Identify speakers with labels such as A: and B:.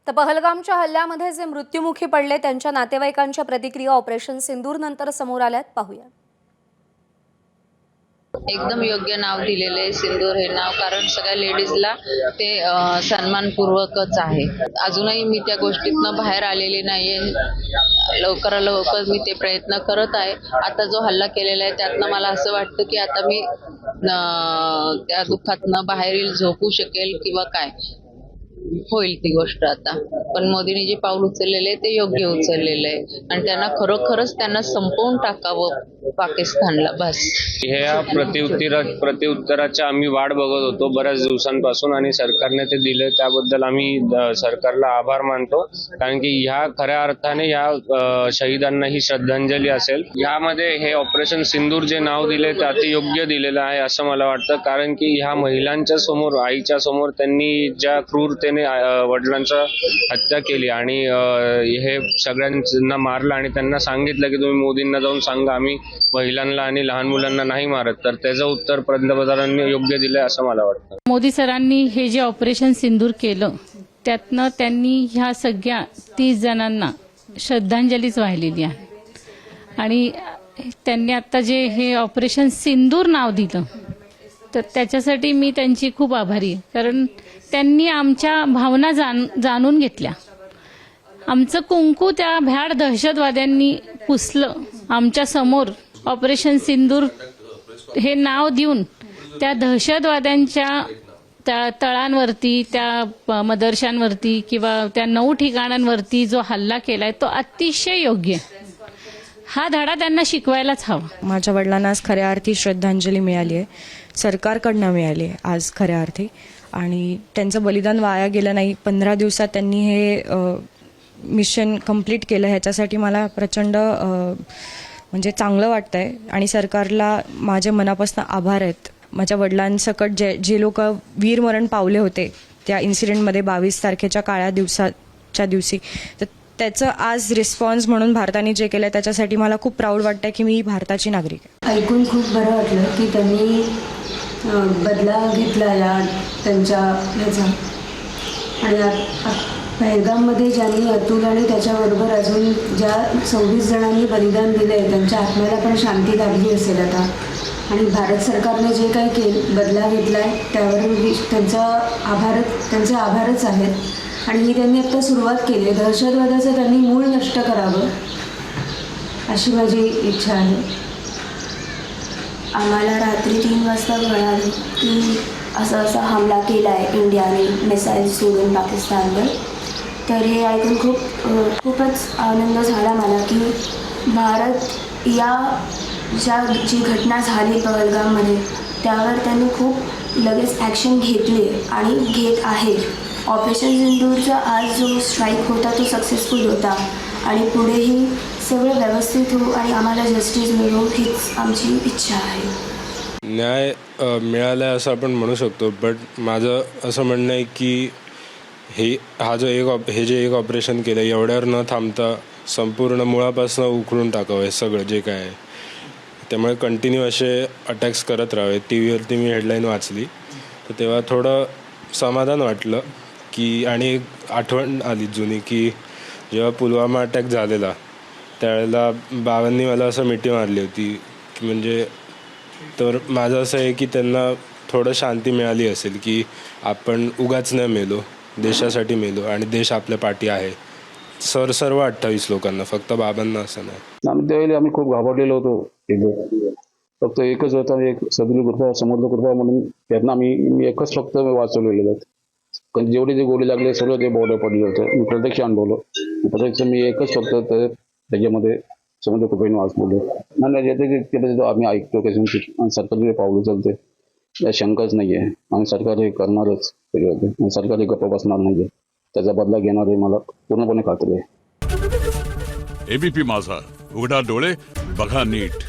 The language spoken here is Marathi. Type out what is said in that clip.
A: तर पहलगामच्या हल्ल्यामध्ये जे मृत्युमुखी पडले त्यांच्या नातेवाईकांच्या प्रतिक्रिया ऑपरेशन सिंदूर नंतर समोर आल्यात, पाहूया।
B: एकदम योग्य नाव दिलेले सिंदूर हे नाव, कारण सगळ्या लेडीजला ते सन्मानपूर्वकच आहे। अजूनही मी त्या गोष्टीतनं बाहेर आलेली नाहीये। लवकरात लवकर मी ते प्रयत्न करत आहे। आता जो हल्ला केलेला आहे त्यातनं मला असं वाटतं की आता मी त्या दुःखातनं बाहेर झोपू शकेल किंवा काय होईल ती गोष्ट आता। पण मोदींनी जे पाऊल उचललेले ते योग्य उचललेलं आहे आणि त्यांना खरोखरच त्यांना संपवून टाकावं पाकिस्तानला, बस।
C: ह्या प्रत्युत्तराच्या आम्ही वाट बघत होतो बऱ्याच दिवसांपासून आणि सरकारने ते दिले, त्याबद्दल आम्ही सरकारला आभार मानतो। कारण की ह्या खऱ्या अर्थाने ह्या शहीदांना ही श्रद्धांजली असेल। यामध्ये हे ऑपरेशन सिंदूर जे नाव दिले ते अति योग्य दिलेलं आहे असं मला वाटतं। कारण की ह्या महिलांच्या समोर, आईच्या समोर त्यांनी ज्या क्रूरतेने वडिलांचा हत्या केली आणि हे सगळ्यांना मारलं आणि त्यांना सांगितलं की तुम्ही मोदींना जाऊन सांगा आम्ही महिलांना आणि लहान मुलांना नाही मारत, तर त्याचं उत्तर पंतप्रधानांनी योग्य दिलंय असं मला वाटतं।
D: मोदी सरांनी हे जे ऑपरेशन सिंदूर केलं त्यातनं त्यांनी ह्या सगळ्या 30 जणांना श्रद्धांजलीच वाहिलेली आहे आणि त्यांनी आता जे हे ऑपरेशन सिंदूर नाव दिलं तर त्याच्यासाठी मी त्यांची खूप आभारी आहे। कारण त्यांनी आमच्या भावना जाणून घेतल्या। आमचं कुंकू त्या भ्याड दहशतवाद्यांनी पुसलं आमच्या समोर। ऑपरेशन सिंदूर हे नाव देऊन त्या दहशतवाद्यांच्या त्या तळांवरती, त्या मदरशांवरती किंवा त्या 9 ठिकाणांवरती जो हल्ला केलाय तो अतिशय योग्य आहे। हा धडा त्यांना शिकवायलाच हवा।
E: माझ्या वडिलांना आज खऱ्या अर्थी श्रद्धांजली मिळाली आहे, सरकारकडनं मिळाली आहे आज खऱ्या अर्थी, आणि त्यांचं बलिदान वाया गेलं नाही। 15 दिवसात त्यांनी हे मिशन कंप्लीट केलं, ह्याच्यासाठी मला प्रचंड म्हणजे चांगलं वाटतंय आणि सरकारला माझ्या मनापासून आभार आहेत। माझ्या वडिलांसकट जे लोक वीरमरण पावले होते त्या इन्सिडेंटमध्ये 22 तारखेच्या काळ्या दिवशी, तर त्याचं आज रिस्पॉन्स म्हणून भारताने जे केलं त्याच्यासाठी मला खूप प्राऊड वाटतं की मी भारताची नागरिक आहे।
F: ऐकून खूप बरं वाटलं की त्यांनी बदला घेतला या त्यांच्या ह्याचा, आणि पहलगाममध्ये ज्यांनी अतुल आणि त्याच्याबरोबर अजून ज्या 26 जणांनी बलिदान दिलं आहे त्यांच्या आत्म्याला पण शांती लाभली असेल आता। आणि भारत सरकारने जे काही बदला घेतला आहे त्यावर त्यांचे आभारच आहेत। आणि ही त्यांनी आता सुरुवात केली आहे। दहशतवादाचं त्यांनी मूळ नष्ट करावं अशी माझी इच्छा आहे।
G: आम्हाला रात्री 3 वाजता कळालं की असा हमला केला आहे इंडियाने मिसाईल सोडून पाकिस्तानवर। तर हे ऐकून खूपच आनंद झाला मला की भारत या जी घटना झाली पहलगाममध्ये त्यावर त्यांनी खूप लगेच ॲक्शन घेतली आणि घेत आहे। ऑपरेशन सिंदूरचा आज जो स्ट्राईक होता तो सक्सेसफुल होता आणि पुढेही सगळं व्यवस्थित हो आणि आम्हाला जस्टिस मिळो हीच आमची इच्छा आहे।
H: न्याय मिळाला असं आपण म्हणू शकतो, बट माझं असं म्हणणं आहे की हे जे एक ऑपरेशन केलं एवढ्यावर न थांबता संपूर्ण मुळापासून उखडून टाकावं हे सगळं जे काय आहे। त्यामुळे कंटिन्यू असे अटॅक्स करत राहावे। टी व्हीवरती मी हेडलाईन वाचली तर तेव्हा थोडं समाधान वाटलं की, आणि एक आठवण आली जुनी की जेव्हा पुलवामा अटॅक झालेला त्यावेळेला बाबांनी मला असं मिठी मारली होती की म्हणजे, तर माझं असं आहे की त्यांना थोडं शांती मिळाली असेल की आपण उगाच नाही मेलो, देशासाठी मेलो आणि देश आपल्या पाठी आहे। सर्व 28 लोकांना, फक्त बाबांना असं नाही।
I: आम्ही त्यावेळी खूप घाबरलेलो होतो। फक्त एकच होता, एक सदगुरु कृपा, समुद्र कृपा म्हणून त्यातनं मी एकच फक्त वाचवलेलं होतं। कारण जेवढे जे गोळी लागले सर्व ते बॉर्डर पडले होते। मी प्रत्यक्ष अनुभवलो, प्रत्यक्ष मी एकच फक्त त्याच्यामध्ये समुद्र कृपेने वाचवलो। आणि आम्ही ऐकतो की सरकारचे पाऊल उचलते या शंकाच नाही आहे आणि सरकार हे करणारच, सरकार हे गप्प बसणार नाही, त्याचा बदला घेणार आहे, मला पूर्णपणे खात्री आहे।
J: एबीपी माझा, उघडा डोळे बघा नीट।